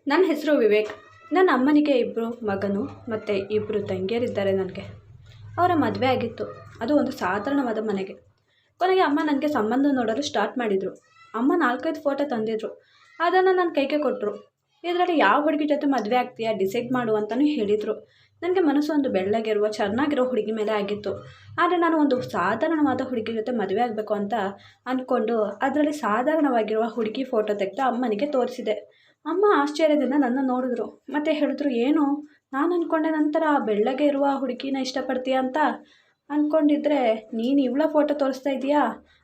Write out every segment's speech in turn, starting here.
ನನ್ನ ಹೆಸರು ವಿವೇಕ್. ನನ್ನ ಅಮ್ಮನಿಗೆ ಇಬ್ಬರು ಮಗನು ಮತ್ತು ಇಬ್ಬರು ತಂಗಿಯರಿದ್ದಾರೆ. ನನಗೆ ಅವರ ಮದುವೆ ಆಗಿತ್ತು. ಅದು ಒಂದು ಸಾಧಾರಣವಾದ ಮನೆಗೆ. ಕೊನೆಗೆ ಅಮ್ಮ ನನಗೆ ಸಂಬಂಧ ನೋಡಲು ಸ್ಟಾರ್ಟ್ ಮಾಡಿದರು. ಅಮ್ಮ 4-5 ಫೋಟೋ ತಂದಿದ್ರು. ಅದನ್ನು ನನ್ನ ಕೈಗೆ ಕೊಟ್ಟರು. ಇದರಲ್ಲಿ ಯಾವ ಹುಡುಗಿ ಜೊತೆ ಮದುವೆ ಆಗ್ತೀಯಾ ಡಿಸೈಡ್ ಮಾಡು ಅಂತಲೂ ಹೇಳಿದರು. ನನಗೆ ಮನಸ್ಸು ಒಂದು ಬೆಳ್ಳಗಿರುವ ಚೆನ್ನಾಗಿರೋ ಹುಡುಗಿ ಮೇಲೆ ಆಗಿತ್ತು. ಆದರೆ ನಾನು ಒಂದು ಸಾಧಾರಣವಾದ ಹುಡುಗಿ ಜೊತೆ ಮದುವೆ ಆಗಬೇಕು ಅಂತ ಅಂದ್ಕೊಂಡು ಅದರಲ್ಲಿ ಸಾಧಾರಣವಾಗಿರುವ ಹುಡುಗಿ ಫೋಟೋ ತೆಗೆದು ಅಮ್ಮನಿಗೆ ತೋರಿಸಿದೆ. ಅಮ್ಮ ಆಶ್ಚರ್ಯದಿಂದ ನನ್ನ ನೋಡಿದ್ರು ಮತ್ತು ಹೇಳಿದ್ರು, ಏನು ನಾನು ಅಂದ್ಕೊಂಡೆ ನಂತರ ಬೆಳ್ಳಗೆ ಇರುವ ಹುಡುಗಿನ ಇಷ್ಟಪಡ್ತೀಯ ಅಂತ ಅಂದ್ಕೊಂಡಿದ್ರೆ ನೀನು ಇವಳ ಫೋಟೋ ತೋರಿಸ್ತಾ ಇದೀಯಾ?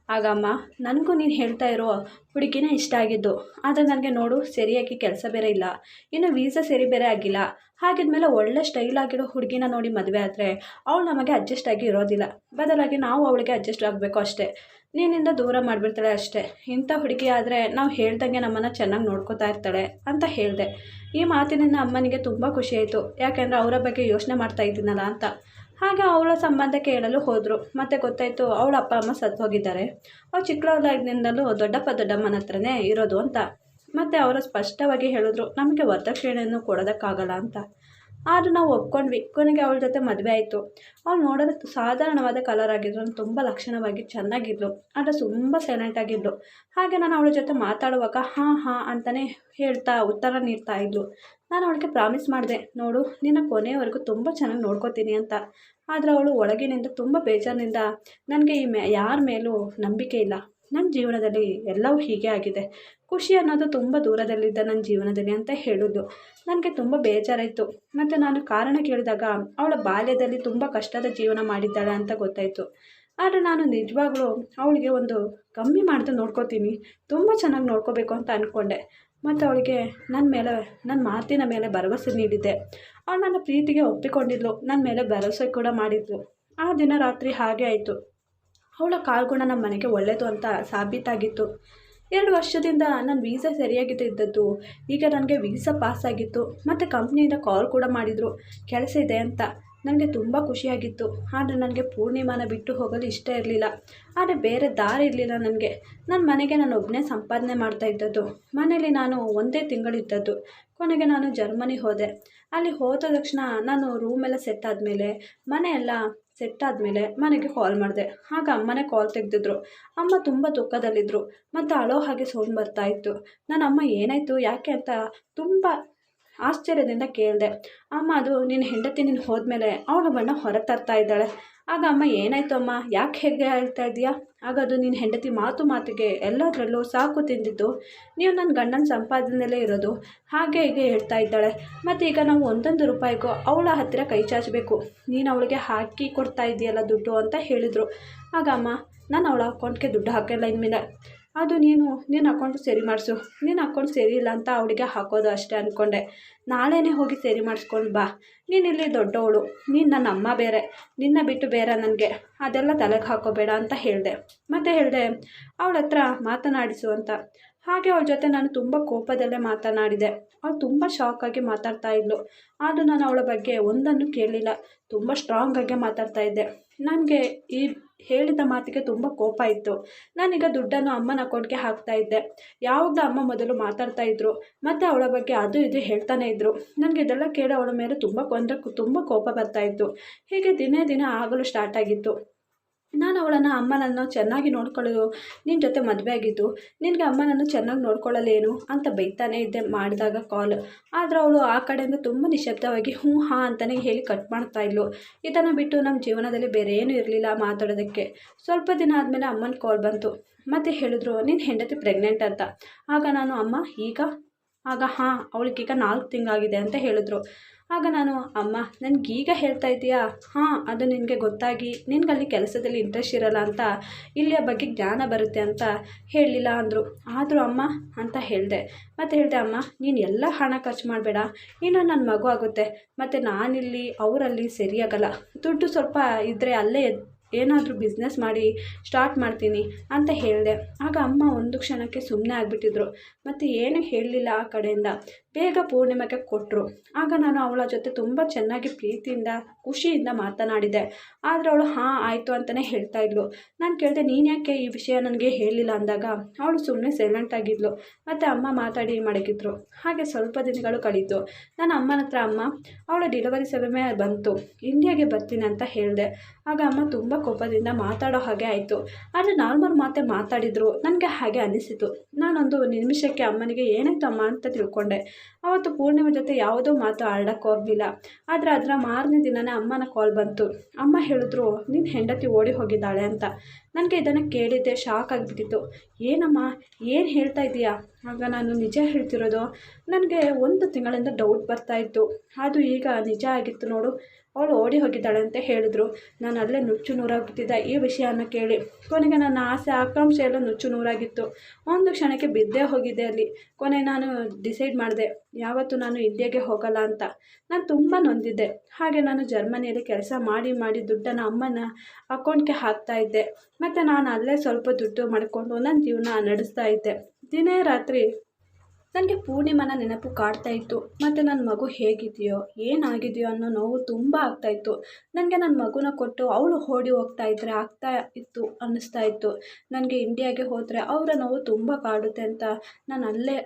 ಆಗ ಅಮ್ಮ, ನನಗೂ ನೀನು ಹೇಳ್ತಾ ಇರೋ ಹುಡುಗಿನೇ ಇಷ್ಟ ಆಗಿದ್ದು. ಆದರೆ ನನಗೆ ನೋಡು, ಸರಿಯಾಗಿ ಕೆಲಸ ಬೇರೆ ಇಲ್ಲ, ಇನ್ನು ವೀಸಾ ಸರಿ ಬೇರೆ ಆಗಿಲ್ಲ. ಹಾಗಿದ್ಮೇಲೆ ಒಳ್ಳೆ ಸ್ಟೈಲ್ ಆಗಿರೋ ಹುಡುಗಿನ ನೋಡಿ ಮದುವೆ ಆದರೆ ಅವಳು ನಮಗೆ ಅಡ್ಜಸ್ಟ್ ಆಗಿ ಇರೋದಿಲ್ಲ. ಬದಲಾಗಿ ನಾವು ಅವಳಿಗೆ ಅಡ್ಜಸ್ಟ್ ಆಗಬೇಕು ಅಷ್ಟೇ. ನೀನಿಂದ ದೂರ ಮಾಡಿಬಿಡ್ತಾಳೆ ಅಷ್ಟೇ. ಇಂಥ ಹುಡುಗಿ ಆದರೆ ನಾವು ಹೇಳ್ದಂಗೆ ನಮ್ಮನ್ನು ಚೆನ್ನಾಗಿ ನೋಡ್ಕೋತಾ ಇರ್ತಾಳೆ ಅಂತ ಹೇಳಿದೆ. ಈ ಮಾತಿನಿಂದ ಅಮ್ಮನಿಗೆ ತುಂಬ ಖುಷಿಯಾಯಿತು. ಯಾಕೆಂದರೆ ಅವರ ಬಗ್ಗೆ ಯೋಚನೆ ಮಾಡ್ತಾ ಇದ್ದೀನಲ್ಲ ಅಂತ. ಹಾಗೆ ಅವಳ ಸಂಬಂಧ ಕೇಳಲು ಹೋದರು. ಮತ್ತು ಗೊತ್ತಾಯಿತು ಅವಳ ಅಪ್ಪ ಅಮ್ಮ ಸತ್ತು ಹೋಗಿದ್ದಾರೆ. ಅವ್ರು ಚಿಕ್ಕವಳಾಗಿನಿಂದಲೂ ದೊಡ್ಡಮ್ಮನ ಹತ್ರನೇ ಇರೋದು ಅಂತ. ಮತ್ತು ಅವರು ಸ್ಪಷ್ಟವಾಗಿ ಹೇಳಿದ್ರು, ನಮಗೆ ವರದಕ್ಷಿಣೆಯನ್ನು ಕೊಡೋದಕ್ಕಾಗಲ್ಲ ಅಂತ. ಆದರೂ ನಾವು ಒಪ್ಕೊಂಡ್ವಿ. ಕೊನೆಗೆ ಅವಳ ಜೊತೆ ಮದುವೆ ಆಯಿತು. ಅವಳು ನೋಡೋದು ಸಾಧಾರಣವಾದ ಕಲರ್ ಆಗಿದ್ರು, ತುಂಬ ಲಕ್ಷಣವಾಗಿ ಚೆನ್ನಾಗಿದ್ಲು. ಆದರೆ ತುಂಬ ಸೈಲೆಂಟ್ ಆಗಿದ್ಲು. ಹಾಗೆ ನಾನು ಅವಳ ಜೊತೆ ಮಾತಾಡುವಾಗ ಹಾಂ ಹಾಂ ಅಂತಲೇ ಹೇಳ್ತಾ ಉತ್ತರ ನೀಡ್ತಾ ಇದ್ಲು. ನಾನು ಅವಳಿಗೆ ಪ್ರಾಮಿಸ್ ಮಾಡಿದೆ, ನೋಡು ನಿನ್ನ ಕೊನೆಯವರೆಗೂ ತುಂಬ ಚೆನ್ನಾಗಿ ನೋಡ್ಕೋತೀನಿ ಅಂತ. ಆದರೆ ಅವಳು ಒಳಗಿನಿಂದ ತುಂಬ ಬೇಜಾರಿನಿಂದ ನನಗೆ ಯಾರ ಮೇಲೂ ನಂಬಿಕೆ ಇಲ್ಲ. ನನ್ನ ಜೀವನದಲ್ಲಿ ಎಲ್ಲವೂ ಹೀಗೆ ಆಗಿದೆ. ಖುಷಿ ಅನ್ನೋದು ತುಂಬ ದೂರದಲ್ಲಿದ್ದ ನನ್ನ ಜೀವನದಲ್ಲಿ ಅಂತ ಹೇಳಿದ್ಲು. ನನಗೆ ತುಂಬ ಬೇಜಾರಾಯಿತು. ಮತ್ತು ನಾನು ಕಾರಣ ಕೇಳಿದಾಗ ಅವಳ ಬಾಲ್ಯದಲ್ಲಿ ತುಂಬ ಕಷ್ಟದ ಜೀವನ ಮಾಡಿದ್ದಾಳೆ ಅಂತ ಗೊತ್ತಾಯಿತು. ಆದರೆ ನಾನು ನಿಜವಾಗ್ಲೂ ಅವಳಿಗೆ ಒಂದು ಕಮ್ಮಿ ಮಾಡಿದೆ ನೋಡ್ಕೋತೀನಿ, ತುಂಬ ಚೆನ್ನಾಗಿ ನೋಡ್ಕೋಬೇಕು ಅಂತ ಅಂದ್ಕೊಂಡೆ. ಮತ್ತು ಅವಳಿಗೆ ನನ್ನ ಮಾತಿನ ಮೇಲೆ ಭರವಸೆ ನೀಡಿದ್ದೆ. ಅವಳು ನನ್ನ ಪ್ರೀತಿಗೆ ಒಪ್ಪಿಕೊಂಡಿದ್ಲು. ನನ್ನ ಮೇಲೆ ಭರವಸೆ ಕೂಡ ಮಾಡಿದ್ಲು. ಆ ದಿನ ರಾತ್ರಿ ಹಾಗೆ ಆಯಿತು. ಅವಳ ಕಾಲ್ಗುಣ ನಮ್ಮ ಮನೆಗೆ ಒಳ್ಳೆಯದು ಅಂತ ಸಾಬೀತಾಗಿತ್ತು. 2 ವರ್ಷದಿಂದ ನನ್ನ ವೀಸಾ ಸರಿಯಾಗಿದ್ದದ್ದು ಈಗ ನನಗೆ ವೀಸಾ ಪಾಸ್ ಆಗಿತ್ತು. ಮತ್ತು ಕಂಪ್ನಿಯಿಂದ ಕಾಲ್ ಕೂಡ ಮಾಡಿದರು, ಕೆಲಸ ಇದೆ ಅಂತ. ನನಗೆ ತುಂಬ ಖುಷಿಯಾಗಿತ್ತು. ಆದರೆ ನನಗೆ ಪೂರ್ಣಿಮಾನ ಬಿಟ್ಟು ಹೋಗಲು ಇಷ್ಟ ಇರಲಿಲ್ಲ. ಆದರೆ ಬೇರೆ ದಾರಿ ಇರಲಿಲ್ಲ ನನಗೆ. ನನ್ನ ಮನೆಗೆ ನಾನು ಒಬ್ಬನೇ ಸಂಪಾದನೆ ಮಾಡ್ತಾಯಿದ್ದದ್ದು. ಮನೇಲಿ ನಾನು 1 ತಿಂಗಳಿದ್ದದ್ದು. ಕೊನೆಗೆ ನಾನು ಜರ್ಮನಿ ಹೋದೆ. ಅಲ್ಲಿ ಹೋದ ತಕ್ಷಣ ನಾನು ರೂಮೆಲ್ಲ ಸೆಟ್ ಆದಮೇಲೆ ಮನೆಗೆ ಕಾಲ್ ಮಾಡಿದೆ. ಆಗ ಅಮ್ಮನೇ ಕಾಲ್ ತೆಗೆದಿದ್ರು. ಅಮ್ಮ ತುಂಬ ದುಃಖದಲ್ಲಿದ್ದರು ಮತ್ತು ಅಳೋ ಹಾಗೆ ಸೌಂಡ್ ಬರ್ತಾಯಿತ್ತು. ನನ್ನ ಅಮ್ಮ ಏನಾಯಿತು ಯಾಕೆ ಅಂತ ತುಂಬ ಆಶ್ಚರ್ಯದಿಂದ ಕೇಳಿದೆ. ಅಮ್ಮ, ಅದು ನಿನ್ನ ಹೆಂಡತಿ ನೀನು ಹೋದ್ಮೇಲೆ ಅವಳ ಬಣ್ಣ ಹೊರ ತರ್ತಾ ಇದ್ದಾಳೆ. ಆಗ ಅಮ್ಮ, ಏನಾಯಿತು ಅಮ್ಮ, ಯಾಕೆ ಹೇಗೆ ಹೇಳ್ತಾ ಇದೆಯಾ? ಆಗ ಅದು ನಿನ್ನ ಹೆಂಡತಿ ಮಾತಿಗೆ ಎಲ್ಲದರಲ್ಲೂ ಸಾಕು ತಿಂದಿದ್ದು, ನೀವು ನನ್ನ ಗಂಡನ ಸಂಪಾದನೆಯಲ್ಲೇ ಇರೋದು, ಹಾಗೆ ಹೀಗೆ ಹೇಳ್ತಾ ಇದ್ದಾಳೆ. ಮತ್ತು ಈಗ ನಾವು 1 ರೂಪಾಯಿಗೂ ಅವಳ ಹತ್ತಿರ ಕೈ ಚಾಚಬೇಕು. ನೀನು ಅವಳಿಗೆ ಹಾಕಿ ಕೊಡ್ತಾ ಇದೆಯಲ್ಲ ದುಡ್ಡು ಅಂತ ಹೇಳಿದರು. ಆಗ ಅಮ್ಮ, ನಾನು ಅವಳ ಅಕೌಂಟ್ಗೆ ದುಡ್ಡು ಹಾಕಿಲ್ಲ ಇನ್ಮೇಲೆ. ಅದು ನಿನ್ನ ಅಕೌಂಟ್ ಸರಿ ಮಾಡಿಸು. ನಿನ್ನ ಅಕೌಂಟ್ ಸರಿ ಇಲ್ಲ ಅಂತ ಅವಳಿಗೆ ಹಾಕೋದು ಅಷ್ಟೇ ಅಂದ್ಕೊಂಡೆ. ನಾಳೆನೇ ಹೋಗಿ ಸರಿ ಮಾಡಿಸ್ಕೊಂಡು ಬಾ. ನೀನಿಲ್ಲಿ ದೊಡ್ಡವಳು, ನೀನು ನನ್ನ ಅಮ್ಮ ಬೇರೆ, ನಿನ್ನ ಬಿಟ್ಟು ಬೇರೆ ನನಗೆ ಅದೆಲ್ಲ ತಲೆಗೆ ಹಾಕೋಬೇಡ ಅಂತ ಹೇಳಿದೆ. ಮತ್ತು ಹೇಳಿದೆ ಅವಳ ಹತ್ರ ಮಾತನಾಡಿಸು ಅಂತ. ಹಾಗೆ ಅವಳ ಜೊತೆ ನಾನು ತುಂಬ ಕೋಪದಲ್ಲೇ ಮಾತನಾಡಿದೆ. ಅವಳು ತುಂಬ ಶಾಕಾಗಿ ಮಾತಾಡ್ತಾ ಇದ್ಲು. ಆದರೂ ನಾನು ಅವಳ ಬಗ್ಗೆ ಒಂದನ್ನು ಕೇಳಲಿಲ್ಲ. ತುಂಬ ಸ್ಟ್ರಾಂಗಾಗಿ ಮಾತಾಡ್ತಾ ಇದ್ದೆ. ನನಗೆ ಈ ಹೇಳಿದ ಮಾತಿಗೆ ತುಂಬ ಕೋಪ ಇತ್ತು. ನಾನೀಗ ದುಡ್ಡನ್ನು ಅಮ್ಮನ ಅಕೌಂಟ್ಗೆ ಹಾಕ್ತಾ ಇದ್ದೆ. ಯಾವಾಗಲೂ ಅಮ್ಮ ಮೊದಲು ಮಾತಾಡ್ತಾ ಇದ್ದರು ಮತ್ತು ಅವಳ ಬಗ್ಗೆ ಅದು ಇದು ಹೇಳ್ತಾನೆ ಇದ್ದರು. ನನಗೆ ಇದೆಲ್ಲ ಕೇಳಿ ಅವಳ ಮೇಲೆ ತುಂಬ ಕೋಪ ಬರ್ತಾಯಿತ್ತು. ಹೀಗೆ ದಿನೇ ಆಗಲು ಸ್ಟಾರ್ಟ್ ಆಗಿತ್ತು. ನಾನು ಅಮ್ಮನನ್ನು ಚೆನ್ನಾಗಿ ನೋಡ್ಕೊಳ್ಳೋದು ನಿನ್ನ ಜೊತೆ ಮದುವೆ ಆಗಿದ್ದು, ನಿನಗೆ ಅಮ್ಮನನ್ನು ಚೆನ್ನಾಗಿ ನೋಡ್ಕೊಳ್ಳಲೇನು ಅಂತ ಬೈತಾನೆ ಇದ್ದೆ ಮಾಡಿದಾಗ ಕಾಲ್. ಆದರೆ ಅವಳು ಆ ಕಡೆಯಿಂದ ತುಂಬ ನಿಶ್ಶಬ್ದವಾಗಿ ಹ್ಞೂ ಹಾಂ ಅಂತಲೇ ಹೇಳಿ ಕಟ್ ಮಾಡ್ತಾ ಇದ್ಲು. ಇದನ್ನು ಬಿಟ್ಟು ನಮ್ಮ ಜೀವನದಲ್ಲಿ ಬೇರೆ ಏನೂ ಇರಲಿಲ್ಲ ಮಾತಾಡೋದಕ್ಕೆ. ಸ್ವಲ್ಪ ದಿನ ಆದಮೇಲೆ ಅಮ್ಮನ ಕಾಲ್ ಬಂತು. ಮತ್ತು ಹೇಳಿದ್ರು, ನಿನ್ನ ಹೆಂಡತಿ ಪ್ರೆಗ್ನೆಂಟ್ ಅಂತ. ಆಗ ನಾನು ಹಾಂ, ಅವಳಿಗೀಗ 4 ತಿಂಗಳಾಗಿದೆ ಅಂತ ಹೇಳಿದ್ರು. ಆಗ ನಾನು, ಅಮ್ಮ ನನಗೀಗ ಹೇಳ್ತಾ ಇದ್ದೀಯಾ? ಹಾಂ, ಅದು ನಿನಗೆ ಗೊತ್ತಾಗಿ ನಿನಗಲ್ಲಿ ಕೆಲಸದಲ್ಲಿ ಇಂಟ್ರೆಸ್ಟ್ ಇರಲ್ಲ ಅಂತ, ಇಲ್ಲಿಯ ಬಗ್ಗೆ ಜ್ಞಾನ ಬರುತ್ತೆ ಅಂತ ಹೇಳಲಿಲ್ಲ ಅಂದರು. ಆದರೂ ಅಮ್ಮ ಅಂತ ಹೇಳಿದೆ. ಮತ್ತು ಹೇಳಿದೆ, ಅಮ್ಮ ನೀನು ಎಲ್ಲ ಹಣ ಖರ್ಚು ಮಾಡಬೇಡ, ಇನ್ನು ನನ್ನ ಮಗು ಆಗುತ್ತೆ. ಮತ್ತು ನಾನಿಲ್ಲಿ ಅವರಲ್ಲಿ ಸರಿಯಾಗಲ್ಲ. ದುಡ್ಡು ಸ್ವಲ್ಪ ಇದ್ದರೆ ಅಲ್ಲೇ ಏನಾದರೂ ಬಿಸ್ನೆಸ್ ಮಾಡಿ ಸ್ಟಾರ್ಟ್ ಮಾಡ್ತೀನಿ ಅಂತ ಹೇಳಿದೆ. ಆಗ ಅಮ್ಮ ಒಂದು ಕ್ಷಣಕ್ಕೆ ಸುಮ್ಮನೆ ಆಗಿಬಿಟ್ಟಿದ್ರು. ಮತ್ತು ಏನೂ ಹೇಳಲಿಲ್ಲ ಆ ಕಡೆಯಿಂದ. ಬೇಗ ಪೂರ್ಣಿಮಾಗೆ ಕೊಟ್ಟರು. ಆಗ ನಾನು ಅವಳ ಜೊತೆ ತುಂಬ ಚೆನ್ನಾಗಿ ಪ್ರೀತಿಯಿಂದ ಖುಷಿಯಿಂದ ಮಾತನಾಡಿದೆ. ಆದರೆ ಅವಳು ಹಾಂ ಆಯಿತು ಅಂತಲೇ ಹೇಳ್ತಾ ಇದ್ಲು. ನಾನು ಕೇಳಿದೆ, ನೀನು ಯಾಕೆ ಈ ವಿಷಯ ನನಗೆ ಹೇಳಲಿಲ್ಲ ಅಂದಾಗ ಅವಳು ಸುಮ್ಮನೆ ಸೈಲೆಂಟ್ ಆಗಿದ್ಲು. ಮತ್ತು ಅಮ್ಮ ಮಾತಾಡಿ ಮಡಗಿದ್ರು. ಹಾಗೆ ಸ್ವಲ್ಪ ದಿನಗಳು ಕಳೀತು. ನಾನು ಅಮ್ಮನ ಹತ್ರ, ಅಮ್ಮ ಅವಳ ಡೆಲಿವರಿ ಸಮಯ ಬಂತು, ಇಂಡಿಯಾಗೆ ಬರ್ತೀನಿ ಅಂತ ಹೇಳಿದೆ. ಆಗ ಅಮ್ಮ ತುಂಬ ಕೋಪದಿಂದ ಮಾತಾಡೋ ಹಾಗೆ ಆಯಿತು. ಆದರೆ ನಾರ್ಮಲ್ ಮಾತೇ ಮಾತಾಡಿದರು. ನನಗೆ ಹಾಗೆ ಅನಿಸಿತು. ನಾನೊಂದು ನಿಮಿಷಕ್ಕೆ ಅಮ್ಮನಿಗೆ ಏನಾಯ್ತು ಅಮ್ಮ ಅಂತ ತಿಳ್ಕೊಂಡೆ. ಅವತ್ತು ಪೂರ್ಣಿಮಾ ಜೊತೆ ಯಾವುದೋ ಮಾತು ಆಡೋಕ್ಕೆ ಹೋಗಲಿಲ್ಲ. ಆದರೆ ಅದರ ಮಾರನೇ ದಿನವೇ ಅಮ್ಮನ ಕಾಲ್ ಬಂತು. ಅಮ್ಮ ಹೇಳಿದ್ರು, ನಿನ್ನ ಹೆಂಡತಿ ಓಡಿ ಹೋಗಿದ್ದಾಳೆ ಅಂತ. ನನಗೆ ಇದನ್ನು ಕೇಳಿದ್ದೆ ಶಾಕ್ ಆಗಿಬಿಟ್ಟಿತ್ತು. ಏನಮ್ಮ, ಏನು ಹೇಳ್ತಾ ಇದ್ದೀಯಾ? ಆಗ ನಾನು ನಿಜ ಹೇಳ್ತಿರೋದು. ನನಗೆ 1 ತಿಂಗಳಿಂದ ಡೌಟ್ ಬರ್ತಾಯಿತ್ತು. ಅದು ಈಗ ನಿಜ ಆಗಿತ್ತು ನೋಡು. ಅವಳು ಓಡಿ ಹೋಗಿದ್ದಾಳೆ ಅಂತ ಹೇಳಿದ್ರು. ನಾನು ಅಲ್ಲೇ ನುಚ್ಚು ನೂರಾಗ್ಬಿಟ್ಟಿದ್ದೆ ಈ ವಿಷಯನ ಕೇಳಿ. ಕೊನೆಗೆ ನನ್ನ ಆಸೆ ಆಕಾಂಕ್ಷೆ ಎಲ್ಲ ನುಚ್ಚು ನೂರಾಗಿತ್ತು. ಒಂದು ಕ್ಷಣಕ್ಕೆ ಬಿದ್ದೇ ಹೋಗಿದ್ದೆ ಅಲ್ಲಿ. ಕೊನೆಗೆ ನಾನು ಡಿಸೈಡ್ ಮಾಡಿದೆ, ಯಾವತ್ತೂ ನಾನು ಇಂಡಿಯಾಗೆ ಹೋಗಲ್ಲ ಅಂತ. ನಾನು ತುಂಬ ನೊಂದಿದ್ದೆ. ಹಾಗೆ ನಾನು ಜರ್ಮನಿಯಲ್ಲಿ ಕೆಲಸ ಮಾಡಿ ದುಡ್ಡನ್ನು ಅಮ್ಮನ ಅಕೌಂಟ್ಗೆ ಹಾಕ್ತಾಯಿದ್ದೆ. ಮತ್ತು ನಾನು ಅಲ್ಲೇ ಸ್ವಲ್ಪ ದುಡ್ಡು ಮಾಡಿಕೊಂಡು ನನ್ನ ಜೀವನ ನಡೆಸ್ತಾ ಇದ್ದೆ. ದಿನೇ ರಾತ್ರಿ ನನಗೆ ಪೂರ್ಣಿಮಾನ ನೆನಪು ಕಾಡ್ತಾ ಇತ್ತು. ಮತ್ತು ನನ್ನ ಮಗು ಹೇಗಿದೆಯೋ ಏನಾಗಿದೆಯೋ ಅನ್ನೋ ನೋವು ತುಂಬ ಆಗ್ತಾಯಿತ್ತು. ನನಗೆ ನನ್ನ ಮಗುನ ಕೊಟ್ಟು ಅವಳು ಓಡಿ ಹೋಗ್ತಾ ಇದ್ದರೆ ಆಗ್ತಾ ಇತ್ತು ಅನ್ನಿಸ್ತಾ ಇತ್ತು. ನನಗೆ ಇಂಡಿಯಾಗೆ ಹೋದರೆ ಅವರ ನೋವು ತುಂಬ ಕಾಡುತ್ತೆ ಅಂತ ನಾನು ಅಲ್ಲೇ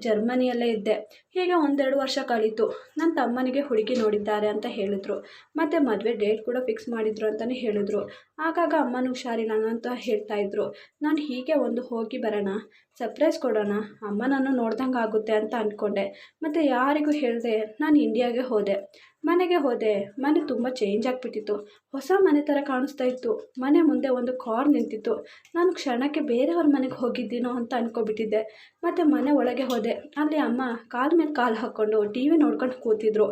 ಜರ್ಮನಿಯಲ್ಲೇ ಇದ್ದೆ. ಹೀಗೆ 1-2 ವರ್ಷ ಕಳೀತು. ನನ್ನ ತಮ್ಮನಿಗೆ ಹುಡುಗಿ ನೋಡಿದ್ದಾರೆ ಅಂತ ಹೇಳಿದ್ರು. ಮತ್ತು ಮದುವೆ ಡೇಟ್ ಕೂಡ ಫಿಕ್ಸ್ ಮಾಡಿದ್ರು ಅಂತಲೇ ಹೇಳಿದ್ರು. ಆಗಾಗ ಅಮ್ಮನ ಹುಷಾರಿಲ್ಲ ಅಂತ ಹೇಳ್ತಾಯಿದ್ರು. ನಾನು ಹೀಗೆ ಒಂದು ಹೋಗಿ ಬರೋಣ, ಸರ್ಪ್ರೈಸ್ ಕೊಡೋಣ, ಅಮ್ಮನನ್ನು ನೋಡ್ದಂಗೆ ಆಗುತ್ತೆ ಅಂತ ಅಂದ್ಕೊಂಡೆ. ಮತ್ತು ಯಾರಿಗೂ ಹೇಳಿದೆ ನಾನು ಇಂಡಿಯಾಗೆ ಹೋದೆ. ಮನೆಗೆ ಹೋದೆ. ಮನೆ ತುಂಬ ಚೇಂಜ್ ಆಗಿಬಿಟ್ಟಿತ್ತು. ಹೊಸ ಮನೆ ಥರ ಕಾಣಿಸ್ತಾ ಇತ್ತು. ಮನೆ ಮುಂದೆ ಒಂದು ಕಾರ್ ನಿಂತಿತ್ತು. ನಾನು ಕ್ಷಣಕ್ಕೆ ಬೇರೆಯವ್ರ ಮನೆಗೆ ಹೋಗಿದ್ದೀನೋ ಅಂತ ಅಂದ್ಕೊಬಿಟ್ಟಿದ್ದೆ. ಮತ್ತು ಮನೆ ಒಳಗೆ ಹೋದೆ. ಅಲ್ಲಿ ಅಮ್ಮ ಕಾಲ ಮೇಲೆ ಕಾಲು ಹಾಕ್ಕೊಂಡು ಟಿ ವಿ ನೋಡ್ಕೊಂಡು ಕೂತಿದ್ರು.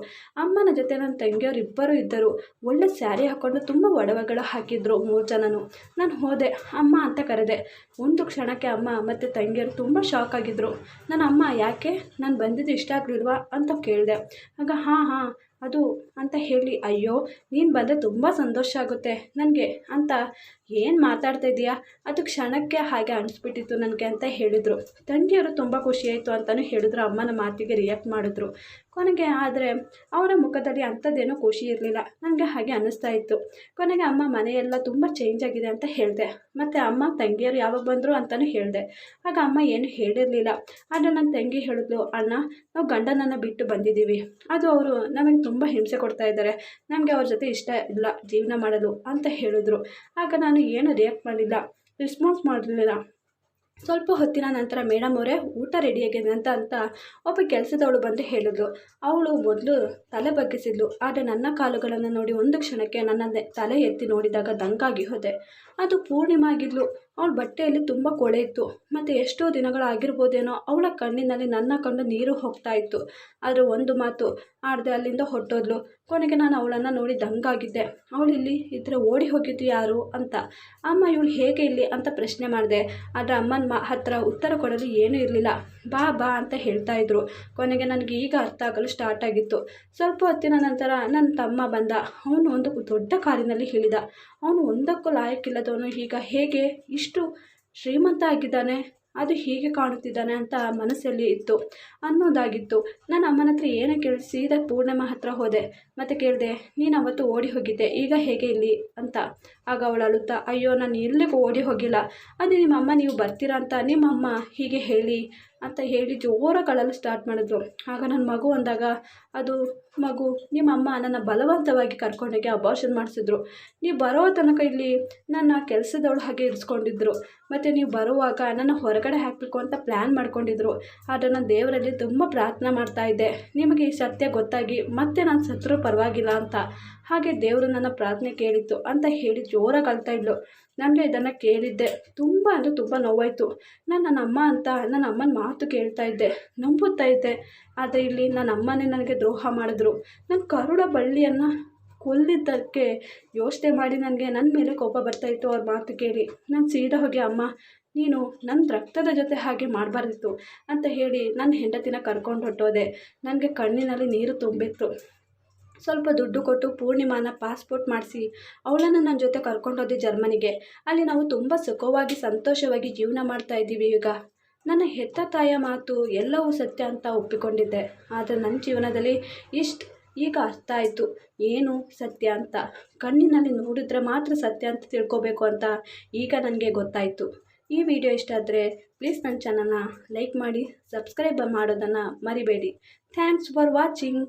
ಅಮ್ಮನ ಜೊತೆ ನನ್ನ ತಂಗಿಯವರು ಇಬ್ಬರು ಇದ್ದರು. ಒಳ್ಳೆ ಸ್ಯಾರಿ ಹಾಕ್ಕೊಂಡು ತುಂಬ ಒಡವೆಗಳು ಹಾಕಿದ್ರು 3 ಜನನು. ನಾನು ಹೋದೆ, ಅಮ್ಮ ಅಂತ ಕರೆದೆ. ಒಂದು ಕ್ಷಣಕ್ಕೆ ಅಮ್ಮ ಮತ್ತು ತಂಗಿಯರು ತುಂಬ ಶಾಕ್ ಆಗಿದ್ದರು. ನನ್ನ ಅಮ್ಮ, ಯಾಕೆ ನಾನು ಬಂದಿದ್ದು ಇಷ್ಟ ಆಗಲಿಲ್ವಾ ಅಂತ ಕೇಳಿದೆ. ಆಗ ಹಾಂ ಅದು ಅಂತ ಹೇಳಿ, ಅಯ್ಯೋ ನೀನು ಬಂದರೆ ತುಂಬ ಸಂತೋಷ ಆಗುತ್ತೆ ನನಗೆ ಅಂತ ಏನು ಮಾತಾಡ್ತಾ ಇದೀಯಾ, ಅದು ಕ್ಷಣಕ್ಕೆ ಹಾಗೆ ಅನಿಸ್ಬಿಟ್ಟಿತ್ತು ನನಗೆ ಅಂತ ಹೇಳಿದರು. ತಂಗಿಯರು ತುಂಬ ಖುಷಿಯಾಯಿತು ಅಂತಲೂ ಹೇಳಿದ್ರು. ಅಮ್ಮನ ಮಾತಿಗೆ ರಿಯಾಕ್ಟ್ ಮಾಡಿದ್ರು. ಕೊನೆಗೆ ಆದರೆ ಅವರ ಮುಖದಲ್ಲಿ ಅಂಥದ್ದೇನೋ ಖುಷಿ ಇರಲಿಲ್ಲ. ನನಗೆ ಹಾಗೆ ಅನ್ನಿಸ್ತಾ ಇತ್ತು. ಕೊನೆಗೆ ಅಮ್ಮ ಮನೆಯೆಲ್ಲ ತುಂಬ ಚೇಂಜ್ ಆಗಿದೆ ಅಂತ ಹೇಳಿದೆ. ಮತ್ತು ಅಮ್ಮ ತಂಗಿಯರು ಯಾವಾಗ ಬಂದರು ಅಂತಲೂ ಹೇಳಿದೆ. ಆಗ ಅಮ್ಮ ಏನು ಹೇಳಿರಲಿಲ್ಲ. ಆದರೆ ನನ್ನ ತಂಗಿ ಹೇಳಿದ್ಲು, ಅಣ್ಣ ನಾವು ಗಂಡನನ್ನು ಬಿಟ್ಟು ಬಂದಿದ್ದೀವಿ, ಅದು ಅವರು ನಮಗೆ ತುಂಬ ಹಿಂಸೆ ಕೊಡ್ತಾ ಇದ್ದಾರೆ, ನಮಗೆ ಅವ್ರ ಜೊತೆ ಇಷ್ಟ ಇಲ್ಲ ಜೀವನ ಮಾಡಲು ಅಂತ ಹೇಳಿದ್ರು. ಆಗ ನಾನು ಏನು ರಿಯಾಕ್ಟ್ ಮಾಡಲಿಲ್ಲ, ರೆಸ್ಪಾನ್ಸ್ ಮಾಡಲಿಲ್ಲ. ಸ್ವಲ್ಪ ಹೊತ್ತಿನ ನಂತರ ಮೇಡಮ್ ಅವರೇ ಊಟ ರೆಡಿಯಾಗಿದೆ ಅಂತ ಒಬ್ಬ ಕೆಲಸದವಳು ಬಂದು ಹೇಳಿದ್ಲು. ಅವಳು ಮೊದಲು ತಲೆ ಬಗ್ಗಿಸಿದ್ಲು. ಆದರೆ ನನ್ನ ಕಾಲುಗಳನ್ನು ನೋಡಿ ಒಂದು ಕ್ಷಣಕ್ಕೆ ನನ್ನ ತಲೆ ಎತ್ತಿ ನೋಡಿದಾಗ ದಂಗಾಗಿ ಹೋದೆ. ಅದು ಪೂರ್ಣಿಮಾ ಆಗಿದ್ಲು. ಅವಳ ಬಟ್ಟೆಯಲ್ಲಿ ತುಂಬ ಕೊಳೆ ಇತ್ತು. ಮತ್ತು ಎಷ್ಟೋ ದಿನಗಳಾಗಿರ್ಬೋದೇನೋ ಅವಳ ಕಣ್ಣಿನಲ್ಲಿ ನನ್ನ ಕಂಡು ನೀರು ಹೋಗ್ತಾ ಇತ್ತು. ಆದರೆ ಒಂದು ಮಾತು ಆಡದೆ ಅಲ್ಲಿಂದ ಹೊಟ್ಟೋದ್ಲು. ಕೊನೆಗೆ ನಾನು ಅವಳನ್ನು ನೋಡಿ ದಂಗಾಗಿದ್ದೆ. ಅವಳು ಇಲ್ಲಿ ಇದ್ದರೆ ಓಡಿ ಹೋಗಿದ್ದು ಯಾರು ಅಂತ. ಅಮ್ಮ ಇವಳು ಹೇಗೆ ಇಲ್ಲಿ ಅಂತ ಪ್ರಶ್ನೆ ಮಾಡಿದೆ. ಆದರೆ ಅಮ್ಮನ ಹತ್ರ ಉತ್ತರ ಕೊಡಲು ಏನೂ ಇರಲಿಲ್ಲ. ಬಾ ಅಂತ ಹೇಳ್ತಾ ಇದ್ರು. ಕೊನೆಗೆ ನನಗೆ ಈಗ ಅರ್ಥ ಆಗಲು ಸ್ಟಾರ್ಟ್ ಆಗಿತ್ತು. ಸ್ವಲ್ಪ ಹೊತ್ತಿನ ನಂತರ ನನ್ನ ತಮ್ಮ ಬಂದ. ಅವನು ಒಂದು ದೊಡ್ಡ ಕಾರಿನಲ್ಲಿ ಇಳಿದ. ಅವನು ಒಂದಕ್ಕೂ ಲಾಯಕ್ಕಿಲ್ಲದವನು ಈಗ ಹೇಗೆ ಇಷ್ಟು ಶ್ರೀಮಂತ ಆಗಿದ್ದಾನೆ, ಅದು ಹೀಗೆ ಕಾಣುತ್ತಿದ್ದಾನೆ ಅಂತ ಮನಸ್ಸಲ್ಲಿ ಇತ್ತು ಅನ್ನೋದಾಗಿತ್ತು. ನಾನು ಅಮ್ಮನ ಹತ್ರ ಏನೋ ಕೇಳಿ ಸೀದಾ ಪೂರ್ಣಿಮಾ ಹತ್ರ ಹೋದೆ. ಮತ್ತು ಕೇಳಿದೆ, ನೀನು ಅವತ್ತು ಓಡಿ ಹೋಗಿದ್ದೆ, ಈಗ ಹೇಗೆ ಇಲ್ಲಿ ಅಂತ. ಆಗ ಅವಳು ಅಳುತ್ತಾ, ಅಯ್ಯೋ ನಾನು ಎಲ್ಲಿಗೂ ಓಡಿ ಹೋಗಿಲ್ಲ, ಅದು ನಿಮ್ಮಮ್ಮ ನೀವು ಬರ್ತೀರಾ ಅಂತ ನಿಮ್ಮಮ್ಮ ಹೀಗೆ ಹೇಳಿ ಅಂತ ಹೇಳಿ ಜೋರಾಗಿ ಅಳಲು ಸ್ಟಾರ್ಟ್ ಮಾಡಿದ್ರು. ಆಗ ನನ್ನ ಮಗು ಅಂದಾಗ, ಅದು ಮಗು ನಿಮ್ಮಮ್ಮ ನನ್ನ ಬಲವಂತವಾಗಿ ಕರ್ಕೊಂಡೋಗಿ ಅಬಾರ್ಷನ್ ಮಾಡಿಸಿದ್ರು. ನೀವು ಬರೋ ತನಕ ಇಲ್ಲಿ ನನ್ನ ಕೆಲಸದವಳು ಹಾಗೆ ಇರಿಸ್ಕೊಂಡಿದ್ರು. ಮತ್ತು ನೀವು ಬರುವಾಗ ನನ್ನ ಹೊರಗಡೆ ಹಾಕಬೇಕು ಅಂತ ಪ್ಲ್ಯಾನ್ ಮಾಡ್ಕೊಂಡಿದ್ರು. ಆದರೆ ನಾನು ದೇವರಲ್ಲಿ ತುಂಬ ಪ್ರಾರ್ಥನೆ ಮಾಡ್ತಾಯಿದ್ದೆ, ನಿಮಗೆ ಈ ಸತ್ಯ ಗೊತ್ತಾಗಿ ಮತ್ತೆ ನಾನು ಸತ್ರೂ ಪರವಾಗಿಲ್ಲ ಅಂತ. ಹಾಗೆ ದೇವರು ನನ್ನ ಪ್ರಾರ್ಥನೆ ಕೇಳಿತ್ತು ಅಂತ ಹೇಳಿ ಜೋರಾಗಿ ಅಳ್ತಾ ಇದ್ಲು. ನನಗೆ ಇದನ್ನು ಕೇಳಿದ್ದೆ ತುಂಬ ಅಂದರೆ ತುಂಬ ನೋವಾಯಿತು. ನಾನು ನನ್ನ ಅಮ್ಮ ಅಂತ ನನ್ನ ಅಮ್ಮನ ಮಾತು ಕೇಳ್ತಾ ಇದ್ದೆ, ನಂಬುತ್ತಾ ಇದ್ದೆ. ಆದರೆ ಇಲ್ಲಿ ನನ್ನ ಅಮ್ಮನೇ ನನಗೆ ದ್ರೋಹ ಮಾಡಿದ್ರು. ನನ್ನ ಕರುಳ ಬಳ್ಳಿಯನ್ನು ಕೊಲ್ಲಿದ್ದಕ್ಕೆ ಯೋಚನೆ ಮಾಡಿ ನನಗೆ ನನ್ನ ಮೇಲೆ ಕೋಪ ಬರ್ತಾಯಿತ್ತು ಅವ್ರ ಮಾತು ಕೇಳಿ. ನಾನು ಸೀದಾ ಹೋಗಿ, ಅಮ್ಮ ನೀನು ನನ್ನ ರಕ್ತದ ಜೊತೆ ಹಾಗೆ ಮಾಡಬಾರ್ದಿತ್ತು ಅಂತ ಹೇಳಿ ನನ್ನ ಹೆಂಡತಿನ ಕರ್ಕೊಂಡು ಹೊಟ್ಟೋದೆ. ನನಗೆ ಕಣ್ಣಿನಲ್ಲಿ ನೀರು ತುಂಬಿತ್ತು. ಸ್ವಲ್ಪ ದುಡ್ಡು ಕೊಟ್ಟು ಪೂರ್ಣಿಮಾನ ಪಾಸ್ಪೋರ್ಟ್ ಮಾಡಿಸಿ ಅವಳನ್ನು ನನ್ನ ಜೊತೆ ಕರ್ಕೊಂಡೋದೆ ಜರ್ಮನಿಗೆ. ಅಲ್ಲಿ ನಾವು ತುಂಬ ಸುಖವಾಗಿ ಸಂತೋಷವಾಗಿ ಜೀವನ ಮಾಡ್ತಾ ಇದ್ದೀವಿ ಈಗ. ನನ್ನ ಹೆತ್ತ ತಾಯಿಯ ಮಾತು ಎಲ್ಲವೂ ಸತ್ಯ ಅಂತ ಒಪ್ಪಿಕೊಂಡಿದ್ದೆ. ಆದರೆ ನನ್ನ ಜೀವನದಲ್ಲಿ ಈಗ ಅರ್ಥ ಆಯಿತು ಏನು ಸತ್ಯ ಅಂತ. ಕಣ್ಣಿನಲ್ಲಿ ನೋಡಿದ್ರೆ ಮಾತ್ರ ಸತ್ಯ ಅಂತ ತಿಳ್ಕೊಬೇಕು ಅಂತ ಈಗ ನನಗೆ ಗೊತ್ತಾಯಿತು. ಈ ವಿಡಿಯೋ ಇಷ್ಟ ಆದರೆ ಪ್ಲೀಸ್ ನನ್ನ ಚಾನಲ್ನ ಲೈಕ್ ಮಾಡಿ, ಸಬ್ಸ್ಕ್ರೈಬ್ ಮಾಡೋದನ್ನು ಮರಿಬೇಡಿ. Thanks for watching.